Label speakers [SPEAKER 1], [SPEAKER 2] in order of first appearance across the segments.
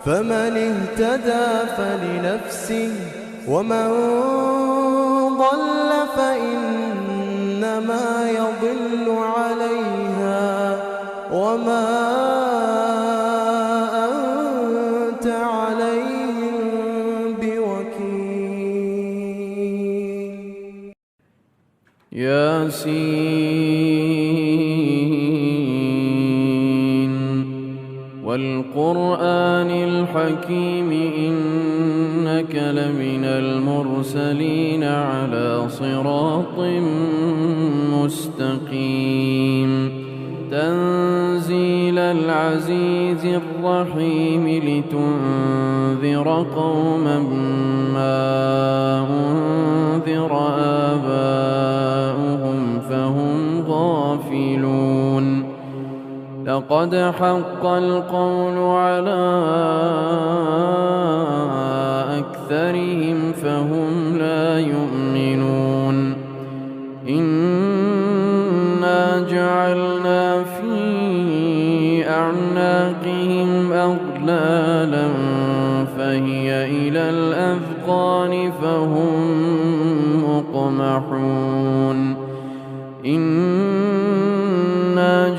[SPEAKER 1] فمن اهتدى فلنفسه ومن ضل فإنما يضل عليها وما أنت عليهم بوكيل.
[SPEAKER 2] ياسين والقرآن الحكيم إنك لمن المرسلين على صراط مستقيم تنزيل العزيز الرحيم لتنذر قوما ما أنذر آباؤهم فهم غافلون لقد حق القول على أكثرهم فهم لا يؤمنون إنا جعلنا في أعناقهم أغلالا فهي إلى الأذقان فهم مقمحون إنا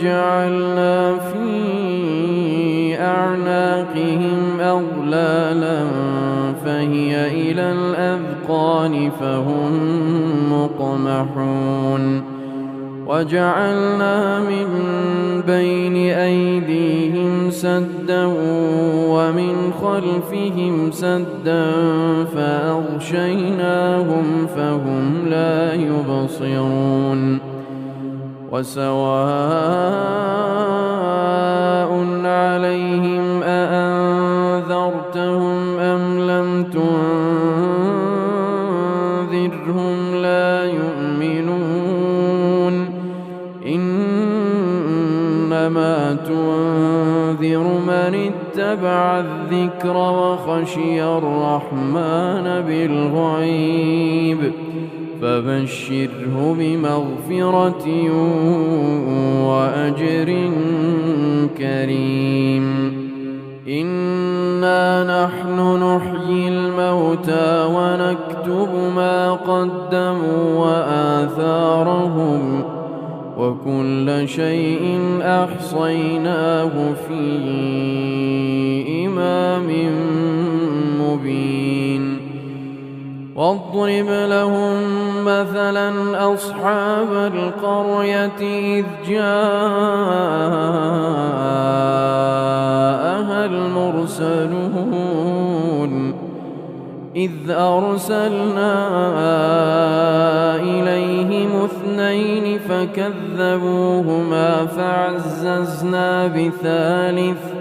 [SPEAKER 2] جعلنا في أعناقهم أغلالا فهي إلى الأذقان فهم مقمحون وجعلنا من بين أيديهم سدا ومن خلفهم سدا فأغشيناهم فهم لا يبصرون وسواء عليهم أأنذرتهم أم لم تنذرهم لا يؤمنون إنما تنذر من اتبع الذكر وخشي الرحمن بالغيب فبشره بمغفرة وأجر كريم إنا نحن نحيي الموتى ونكتب ما قدموا وآثارهم وكل شيء أحصيناه في إمام مبين واضرب لهم مثلا أصحاب القرية إذ جاءها المرسلون إذ أرسلنا إليهم اثنين فكذبوهما فعززنا بثالث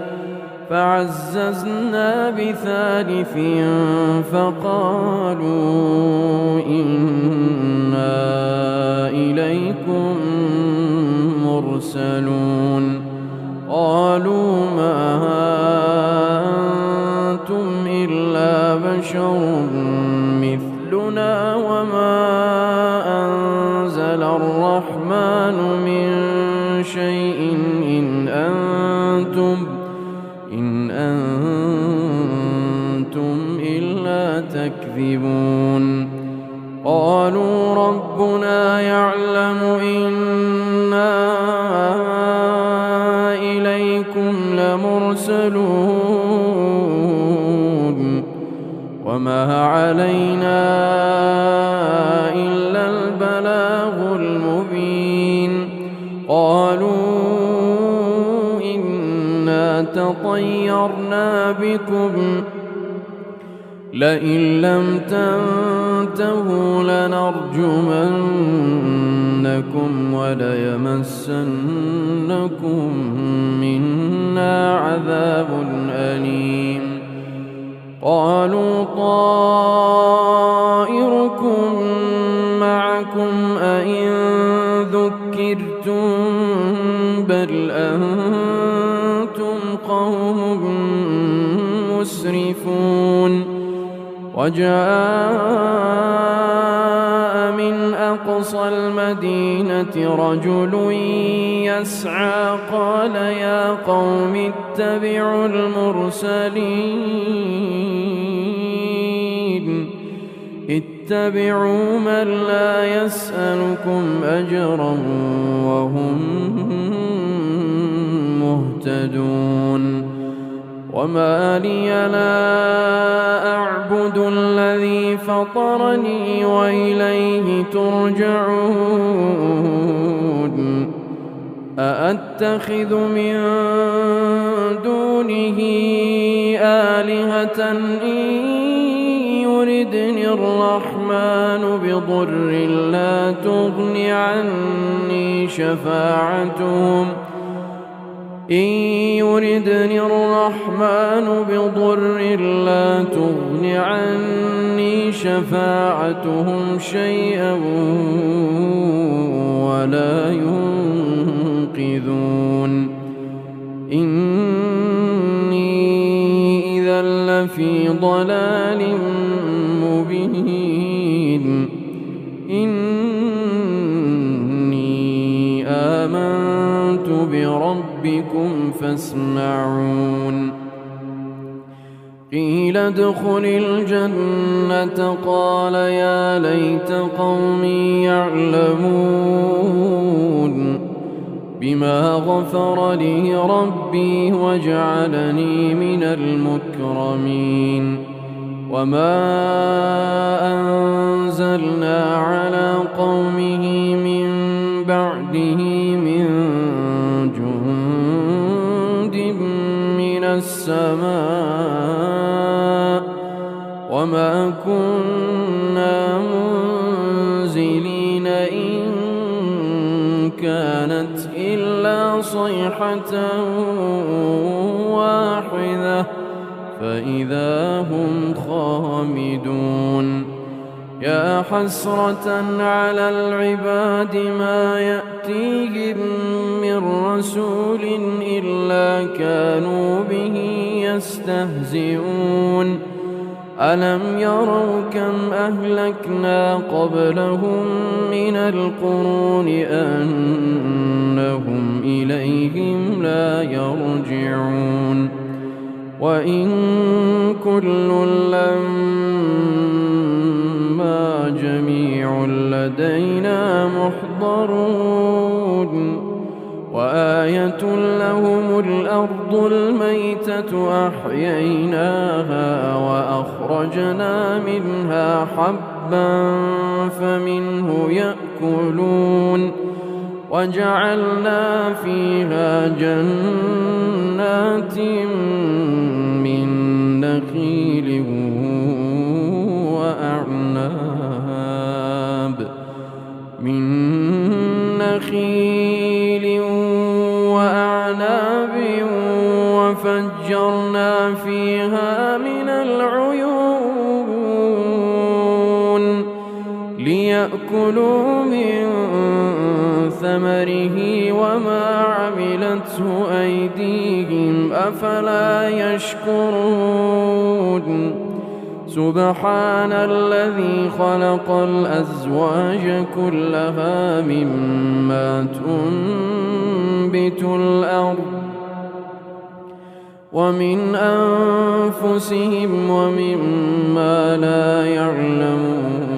[SPEAKER 2] فقالوا إنا إليكم مرسلون قالوا ما أنتم إلا بشر مثلنا وما أنزل الرحمن من شيء إن أنتم إلا تكذبون قالوا ربنا يعلم إنا إليكم لمرسلون وما علينا إلا البلاغ المبين قالوا إنا تطيرنا بكم لئن لم تنتهوا لنرجمنكم وليمسنكم منا عذاب أليم قالوا طائركم معكم أئن ذكرتم بل أنتم قوم مسرفون وجاء من أقصى المدينة المدينة رجل يسعى قال يا قوم اتبعوا المرسلين اتبعوا من لا يسألكم أجرا وهم مهتدون وما لي لا أعبد الذي فطرني وإليه ترجعون أأتخذ من دونه آلهة إن يردني الرحمن بضر لا تغن عني شفاعتهم لا تغن عني شفاعتهم شيئا ولا ينقذون إني إذا لفي ضلال مبين إني آمنت بربكم فاسمعون قيل ادخل الجنة قال يا ليت قومي يعلمون بما غفر لي ربي وجعلني من المكرمين وما أنزلنا على قومه من بعده من جند من السماء وما كنا منزلين إن كانت إلا صيحة واحدة فإذا هم خامدون يا حسرة على العباد ما يأتيهم من رسول إلا كانوا به يستهزئون ألم يروا كم أهلكنا قبلهم من القرون أنهم إليهم لا يرجعون وإن كل لما جميع لدينا محضرون وآية لهم الأرض الميتة أحييناها وأخرجنا منها حبا فمنه يأكلون وجعلنا فيها جنات من نخيل وأعناب وفجرنا فيها من العيون ليأكلوا من ثمره وما عملته أيديهم أفلا يشكرون سبحان الذي خلق الأزواج كلها مما تنبت الأرض ومن أنفسهم ومما لا يعلمون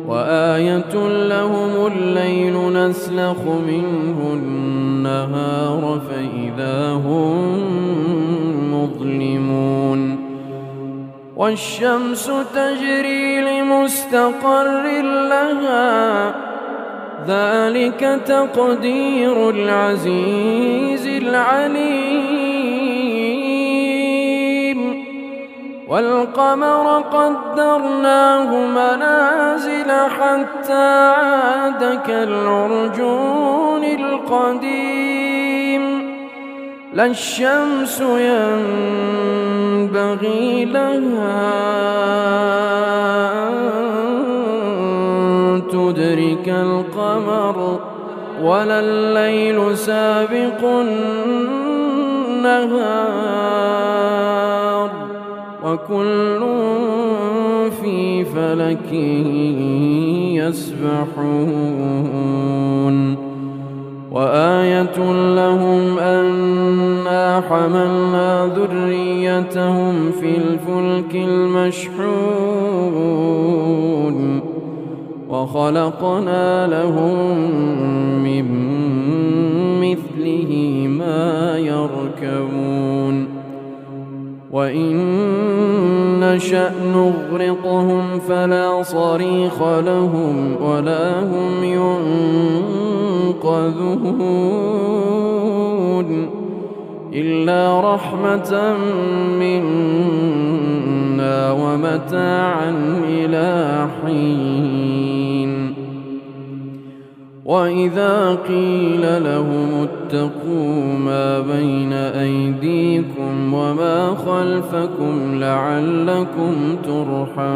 [SPEAKER 2] وآية لهم الليل نسلخ منه النهار فإذا هم مظلمون والشمس تجري لمستقر لها ذلك تقدير العزيز العليم والقمر قدرناه منازل حتى عاد كالعرجون القديم لا الشمس ينبغي لها أن تدرك القمر ولا الليل سابق النهار وكل في فلك يسبحون وآية لهم أنا حملنا ذريتهم في الفلك المشحون وخلقنا لهم من مثله ما يركبون وإن نشأ نغرقهم فلا صريخ لهم ولا هم ينقذون إلا رحمة منا ومتاعا إلى حين وإذا قيل لهم اتقوا ما بين أيديكم وما خلفكم لعلكم ترحمون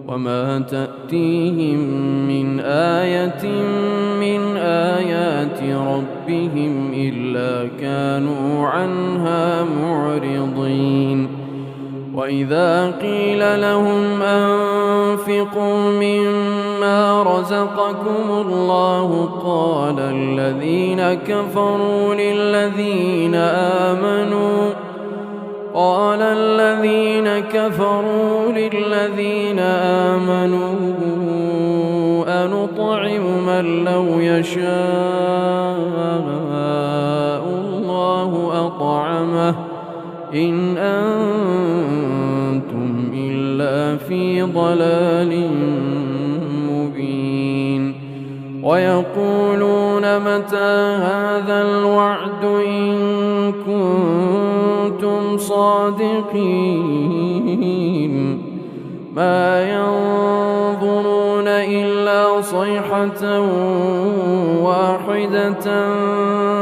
[SPEAKER 2] وما تأتيهم من آية من آيات ربهم إلا كانوا عنها معرضين وإذا قيل لهم أنفقوا مما رزقكم الله قال الذين كفروا للذين آمنوا أنطعم من لو يشاء الله أطعمه إن أنتم إلا في ضلال مبين ويقولون متى هذا الوعد إن كنتم صادقين ما ينظرون إلا صيحة واحدة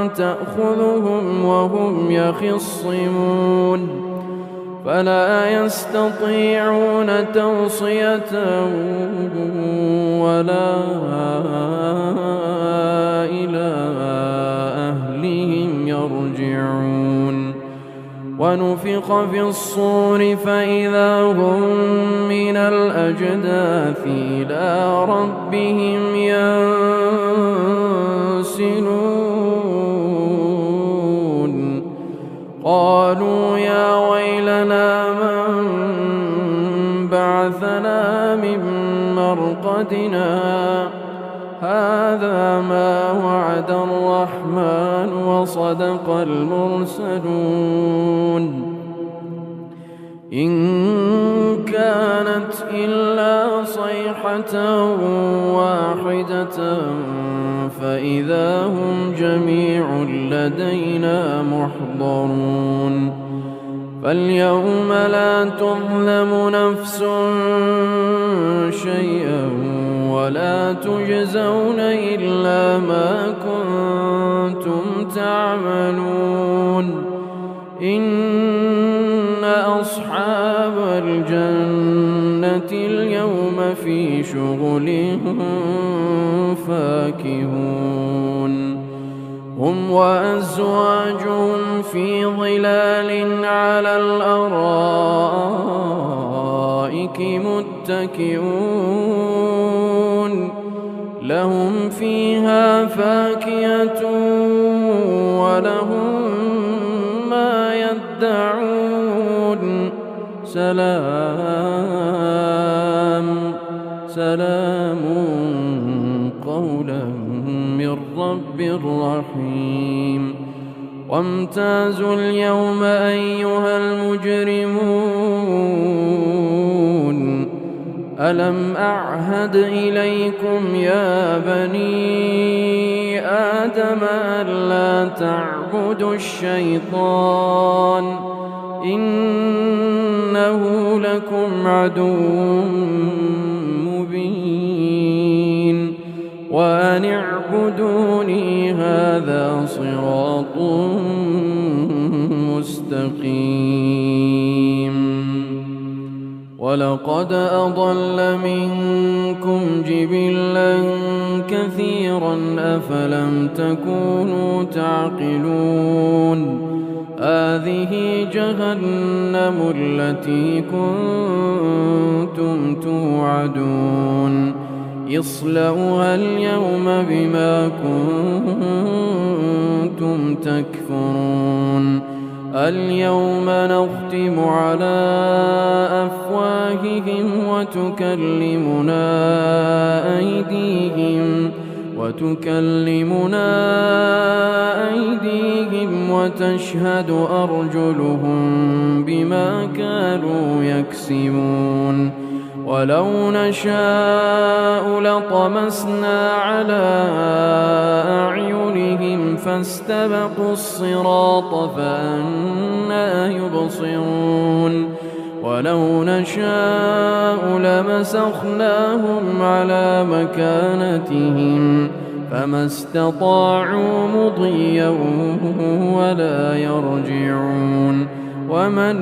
[SPEAKER 2] تأخذهم وهم يخصمون فلا يستطيعون توصية ولا إلى أهلهم يرجعون ونفخ في الصور فإذا هم من الأجداث إلى ربهم ينسلون قالوا يا ويلنا من بعثنا من مرقدنا هذا ما وعد الرحمن وصدق المرسلون إن كانت إلا صيحة واحدة فإذا هم جميع لدينا محضرون فاليوم لا تظلم نفس شيئا ولا تجزون إلا ما كنتم تعملون إن أصحاب الجنة اليوم في شغل فاكهون هم وأزواجهم في ظلال على الأرائك متكئون لهم فيها فاكهة ولهم ما يدعون سلام قولا من رب رحيم وامتازوا اليوم أيها المجرمون ألم أعهد إليكم يا بني آدم ألا تعبدوا الشيطان إنه لكم عدو مبين وأن اعبدوني هذا صراط مستقيم ولقد أضل منكم جبلا كثيرا أفلم تكونوا تعقلون هذه جهنم التي كنتم توعدون اصلوها اليوم بما كنتم تكفرون اليوم نختم على أفواههم وتكلمنا أيديهم وتشهد أرجلهم بما كانوا يكسبون ولو نشاء لطمسنا على أعينهم فاستبقوا الصراط فأنى يبصرون ولو نشاء لمسخناهم على مكانتهم فما استطاعوا مضيا ولا يرجعون ومن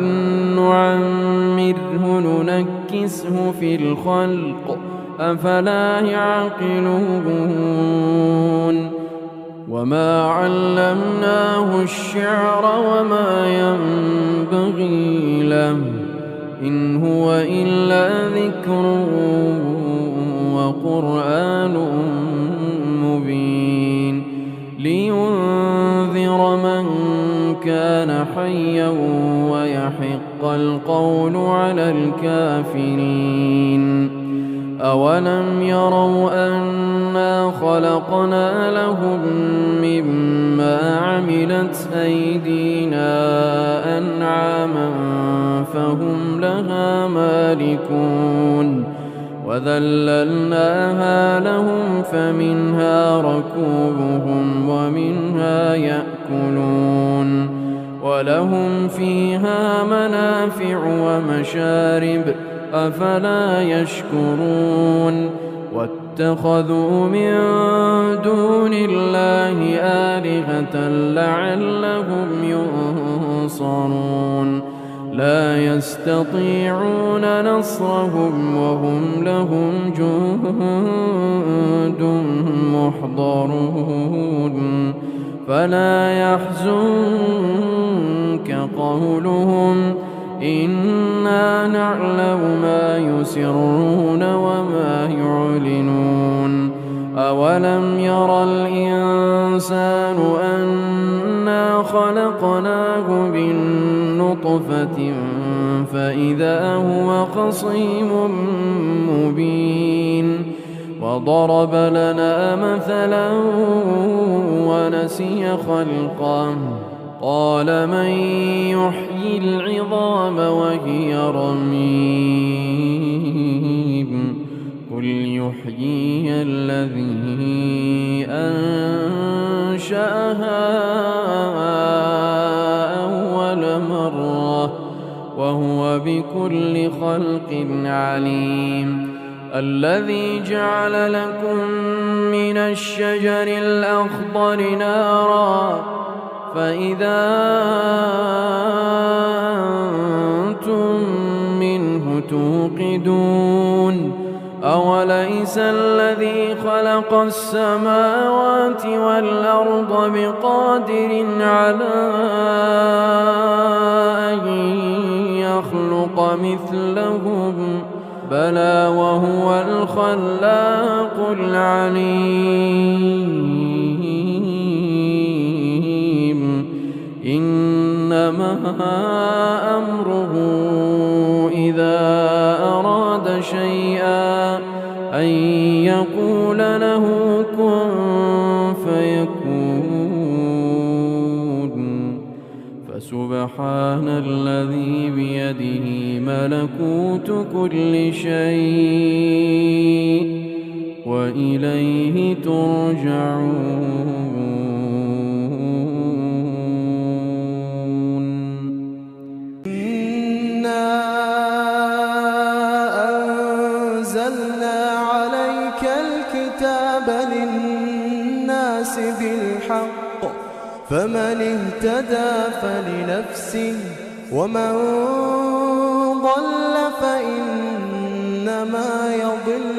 [SPEAKER 2] نعمره ننكسه في الخلق أفلا يعقلون وما علمناه الشعر وما ينبغي له إن هو إلا ذكر وقرآن مبين لينذر من كان حيا ويحق القول على الكافرين أولم يروا أنا خلقنا لهم مما عملت أيدينا أنعاما فهم لها مالكون وذللناها لهم فمنها ركوبهم ومنها يأكلون ولهم فيها منافع ومشارب أفلا يشكرون واتخذوا من دون الله آلهة لعلهم ينصرون لا يستطيعون نصرهم وهم لهم جند محضرون فلا يحزنك قولهم إنا نعلم ما يسرون وما يعلنون أولم يرى الإنسان أنا خلقناه من نطفة فإذا هو خصيم مبين وضرب لنا مثلا ونسي خلقه قال من يحيي العظام وهي رميم قل يحييها الذي أنشأها أول مرة وهو بكل خلق عليم الذي جعل لكم من الشجر الأخضر نارا فإذا أنتم منه توقدون أوليس الذي خلق السماوات والأرض بقادر على أن يخلق مثلهم بلى وهو الخلاق العليم إنما أمره إذا أراد شيئا أن يقول له كن فيكون فسبحان الذي بيده ملكوت كل شيء وإليه ترجعون
[SPEAKER 1] إنا أنزلنا عليك الكتاب للناس بالحق فمن اهتدى فلنفسه ومن ضل فإنما يضل